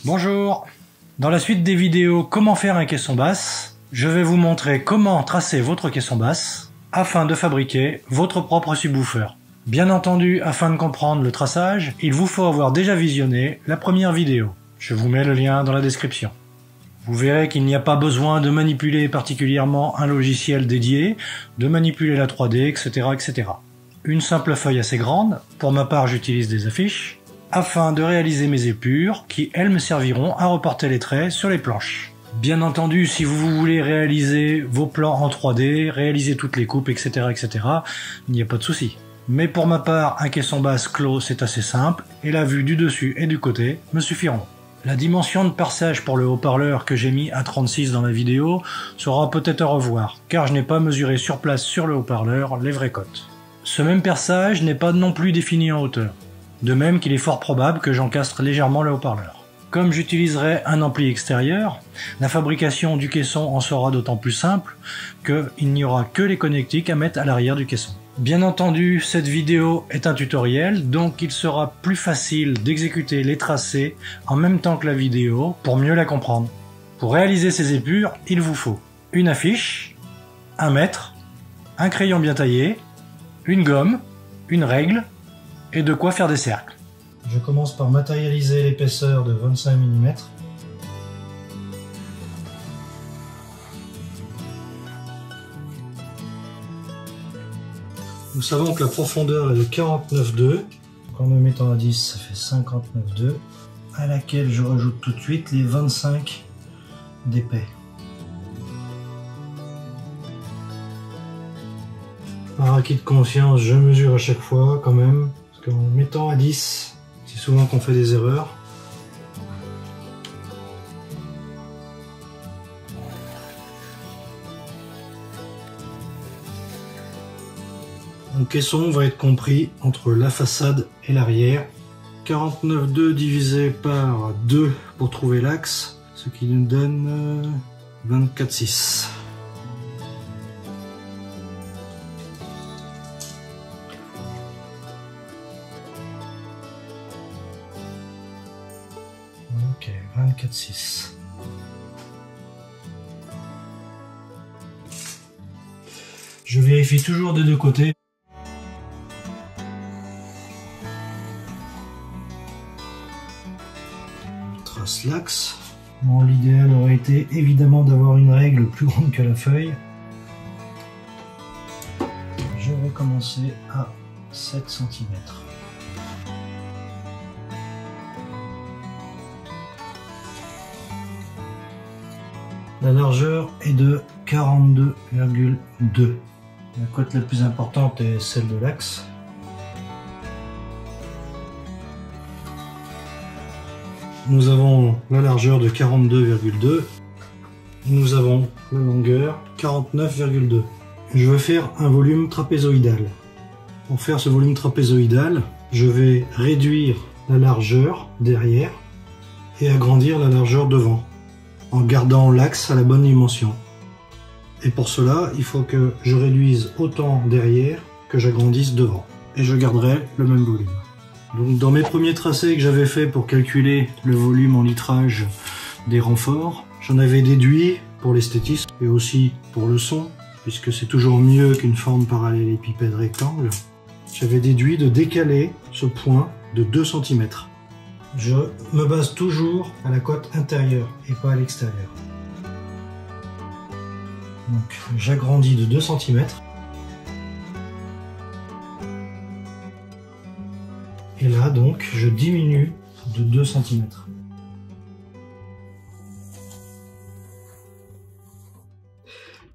Bonjour. Dans la suite des vidéos comment faire un caisson basse, je vais vous montrer comment tracer votre caisson basse afin de fabriquer votre propre subwoofer. Bien entendu, afin de comprendre le traçage, il vous faut avoir déjà visionné la première vidéo. Je vous mets le lien dans la description. Vous verrez qu'il n'y a pas besoin de manipuler particulièrement un logiciel dédié, de manipuler la 3D, etc., etc. Une simple feuille assez grande, pour ma part j'utilise des affiches, afin de réaliser mes épures qui, elles, me serviront à reporter les traits sur les planches. Bien entendu, si vous voulez réaliser vos plans en 3D, réaliser toutes les coupes, etc., etc., il n'y a pas de souci. Mais pour ma part, un caisson basse clos, c'est assez simple, et la vue du dessus et du côté me suffiront. La dimension de perçage pour le haut-parleur que j'ai mis à 36 dans la vidéo sera peut-être à revoir, car je n'ai pas mesuré sur place sur le haut-parleur les vraies cotes. Ce même perçage n'est pas non plus défini en hauteur. De même qu'il est fort probable que j'encastre légèrement le haut-parleur. Comme j'utiliserai un ampli extérieur, la fabrication du caisson en sera d'autant plus simple qu'il n'y aura que les connectiques à mettre à l'arrière du caisson. Bien entendu, cette vidéo est un tutoriel, donc il sera plus facile d'exécuter les tracés en même temps que la vidéo pour mieux la comprendre. Pour réaliser ces épures, il vous faut une affiche, un mètre, un crayon bien taillé, une gomme, une règle et de quoi faire des cercles. Je commence par matérialiser l'épaisseur de 25 mm. Nous savons que la profondeur est de 49,2. En me mettant à 10, ça fait 59,2, à laquelle je rajoute tout de suite les 25 d'épais. Par acquis de conscience, je mesure à chaque fois quand même, parce qu'en mettant à 10, c'est souvent qu'on fait des erreurs. Mon caisson va être compris entre la façade et l'arrière. 49,2 divisé par 2 pour trouver l'axe, ce qui nous donne 24,6. Ok, 24,6. Je vérifie toujours des deux côtés. Trace l'axe. Bon, l'idéal aurait été évidemment d'avoir une règle plus grande que la feuille. Je vais commencer à 7 cm. La largeur est de 42,2. La cote la plus importante est celle de l'axe. Nous avons la largeur de 42,2. Nous avons la longueur 49,2. Je vais faire un volume trapézoïdal. Pour faire ce volume trapézoïdal, je vais réduire la largeur derrière et agrandir la largeur devant, en gardant l'axe à la bonne dimension. Et pour cela, il faut que je réduise autant derrière que j'agrandisse devant. Et je garderai le même volume. Donc dans mes premiers tracés que j'avais fait pour calculer le volume en litrage des renforts, j'en avais déduit pour l'esthétisme et aussi pour le son, puisque c'est toujours mieux qu'une forme parallélépipède rectangle. J'avais déduit de décaler ce point de 2 cm. Je me base toujours à la cote intérieure et pas à l'extérieur. Donc j'agrandis de 2 cm. Et là donc je diminue de 2 cm.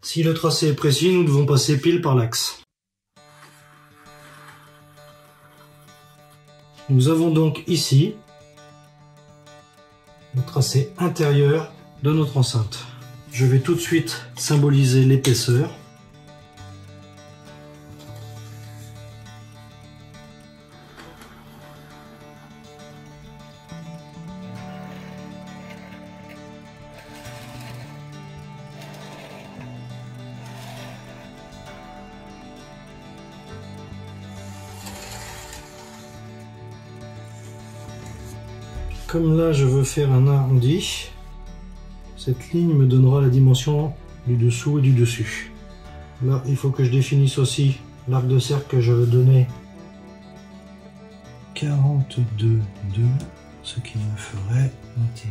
Si le tracé est précis, nous devons passer pile par l'axe. Nous avons donc ici le tracé intérieur de notre enceinte. Je vais tout de suite symboliser l'épaisseur. Comme là je veux faire un arrondi, cette ligne me donnera la dimension du dessous et du dessus. Là il faut que je définisse aussi l'arc de cercle que je veux donner 42,2, ce qui me ferait 21.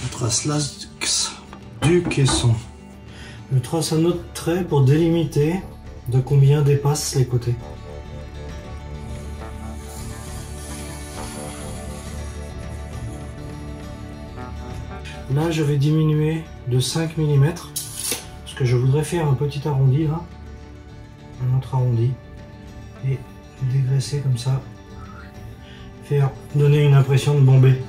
Je trace l'axe du caisson. Je trace un autre trait pour délimiter de combien dépassent les côtés. Là, je vais diminuer de 5 mm parce que je voudrais faire un petit arrondi là, un autre arrondi, et dégraisser comme ça, donner une impression de bombée.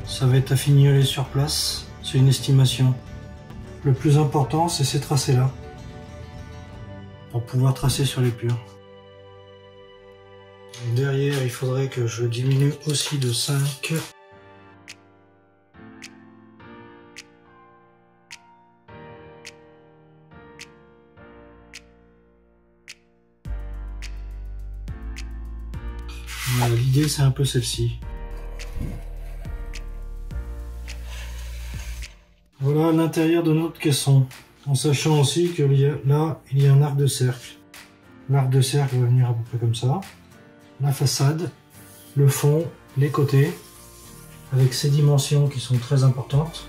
Ça va être à fignoler sur place, c'est une estimation. Le plus important, c'est ces tracés-là, pour pouvoir tracer sur les purs. Derrière, il faudrait que je diminue aussi de 5. Voilà, l'idée, c'est un peu celle-ci. Voilà l'intérieur de notre caisson, en sachant aussi que là, il y a un arc de cercle. L'arc de cercle va venir à peu près comme ça. La façade, le fond, les côtés, avec ces dimensions qui sont très importantes.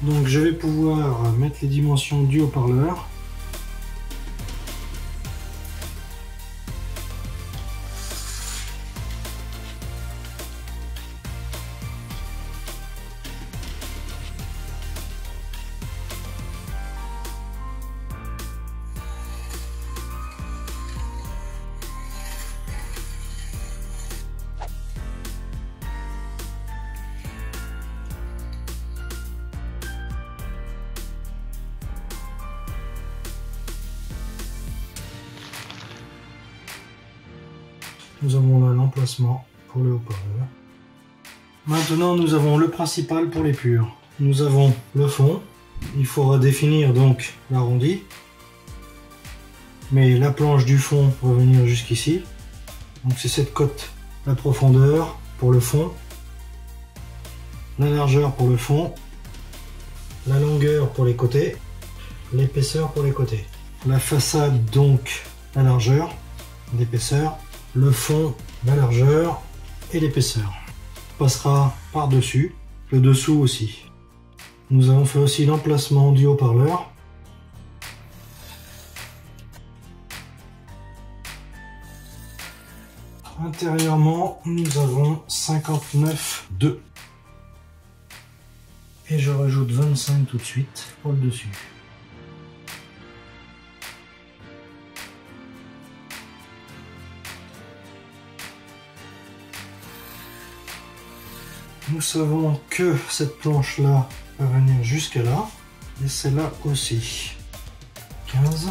Donc je vais pouvoir mettre les dimensions du haut-parleur. Nous avons là l'emplacement pour le haut-parleur. Maintenant, nous avons le principal pour les purs. Nous avons le fond. Il faudra définir donc l'arrondi. Mais la planche du fond va venir jusqu'ici. Donc c'est cette cote. La profondeur pour le fond. La largeur pour le fond. La longueur pour les côtés. L'épaisseur pour les côtés. La façade donc la largeur, l'épaisseur. Le fond, la largeur et l'épaisseur. Passera par-dessus, le dessous aussi. Nous avons fait aussi l'emplacement du haut-parleur. Intérieurement, nous avons 59,2. Et je rajoute 25 tout de suite pour le dessus. Nous savons que cette planche-là va venir jusqu'à là, et celle-là aussi. 15.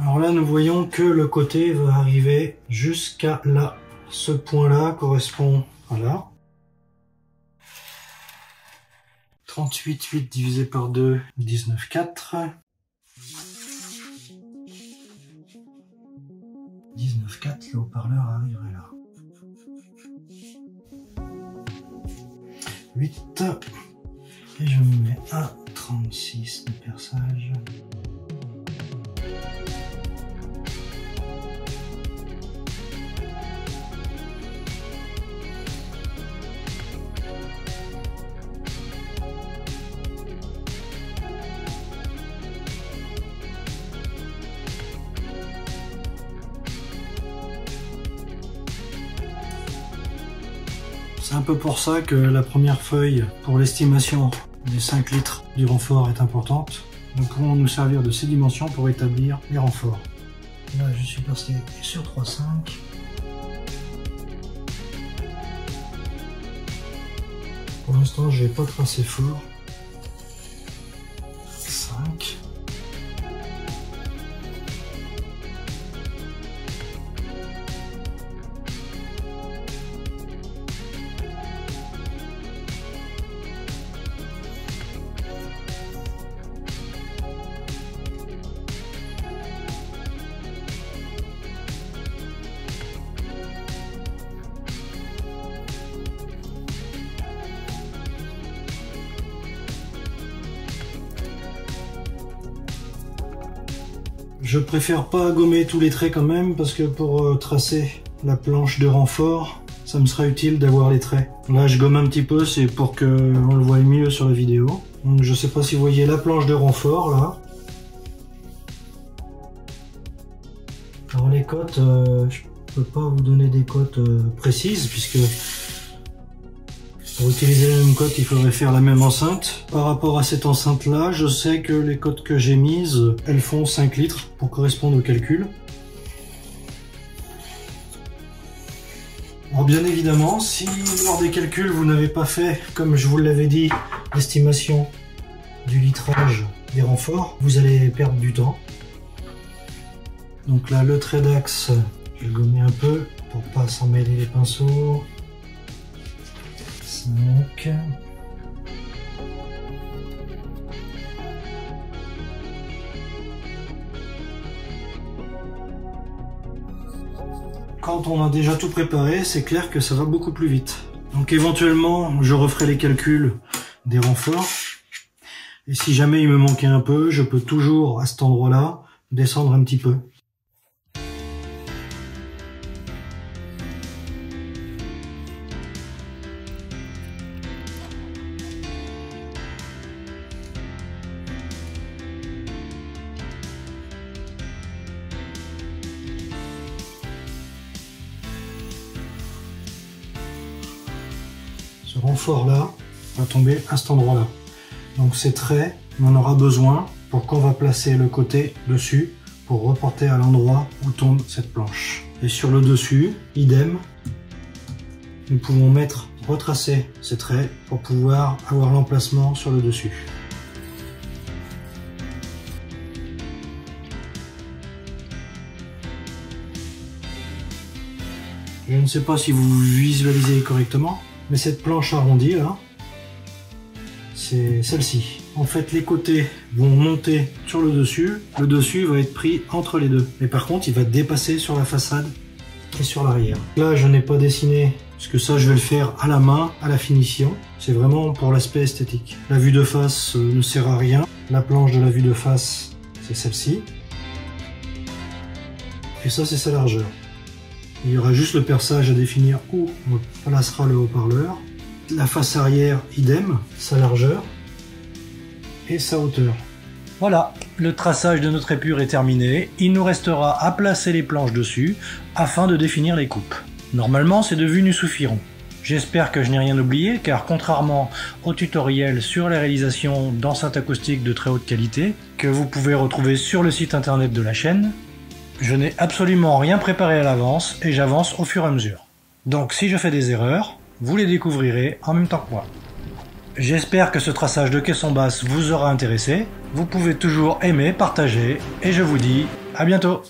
Alors là, nous voyons que le côté va arriver jusqu'à là. Ce point-là correspond à là. 38,8 divisé par 2, 19,4. 19,4, le haut-parleur arriverait là. 8. Et je me mets à 36 de perçage. C'est un peu pour ça que la première feuille pour l'estimation des 5 litres du renfort est importante. Nous pourrons nous servir de ces dimensions pour établir les renforts. Là, je suis passé sur 3,5. Pour l'instant, je n'ai pas tracé fort. 5. Je préfère pas gommer tous les traits quand même parce que pour tracer la planche de renfort, ça me sera utile d'avoir les traits. Là je gomme un petit peu, c'est pour que on le voie mieux sur la vidéo. Donc je sais pas si vous voyez la planche de renfort là. Alors les cotes, je peux pas vous donner des cotes précises puisque pour utiliser la même cote, il faudrait faire la même enceinte. Par rapport à cette enceinte-là, je sais que les cotes que j'ai mises, elles font 5 litres pour correspondre au calcul. Alors bien évidemment, si lors des calculs, vous n'avez pas fait, comme je vous l'avais dit, l'estimation du litrage des renforts, vous allez perdre du temps. Donc là, le trait d'axe, je vais le gommer un peu pour pas s'en mêler les pinceaux. 5. Quand on a déjà tout préparé, c'est clair que ça va beaucoup plus vite. Donc éventuellement, je referai les calculs des renforts. Et si jamais il me manquait un peu, je peux toujours à cet endroit-là descendre un petit peu. Ce renfort-là va tomber à cet endroit-là. Donc ces traits, on en aura besoin pour quand on va placer le côté dessus pour reporter à l'endroit où tombe cette planche. Et sur le dessus, idem, nous pouvons retracer ces traits pour pouvoir avoir l'emplacement sur le dessus. Je ne sais pas si vous visualisez correctement, mais cette planche arrondie là, c'est celle-ci. En fait, les côtés vont monter sur le dessus va être pris entre les deux. Mais par contre, il va dépasser sur la façade et sur l'arrière. Là, je n'ai pas dessiné, parce que ça, je vais le faire à la main, à la finition. C'est vraiment pour l'aspect esthétique. La vue de face ne sert à rien. La planche de la vue de face, c'est celle-ci. Et ça, c'est sa largeur. Il y aura juste le perçage à définir où on placera le haut-parleur. La face arrière, idem, sa largeur et sa hauteur. Voilà, le traçage de notre épure est terminé. Il nous restera à placer les planches dessus afin de définir les coupes. Normalement, ces deux vues nous suffiront. J'espère que je n'ai rien oublié car contrairement au tutoriel sur les réalisations d'enceintes acoustiques de très haute qualité que vous pouvez retrouver sur le site internet de la chaîne, je n'ai absolument rien préparé à l'avance et j'avance au fur et à mesure. Donc si je fais des erreurs, vous les découvrirez en même temps que moi. J'espère que ce traçage de caisson basse vous aura intéressé. Vous pouvez toujours aimer, partager et je vous dis à bientôt.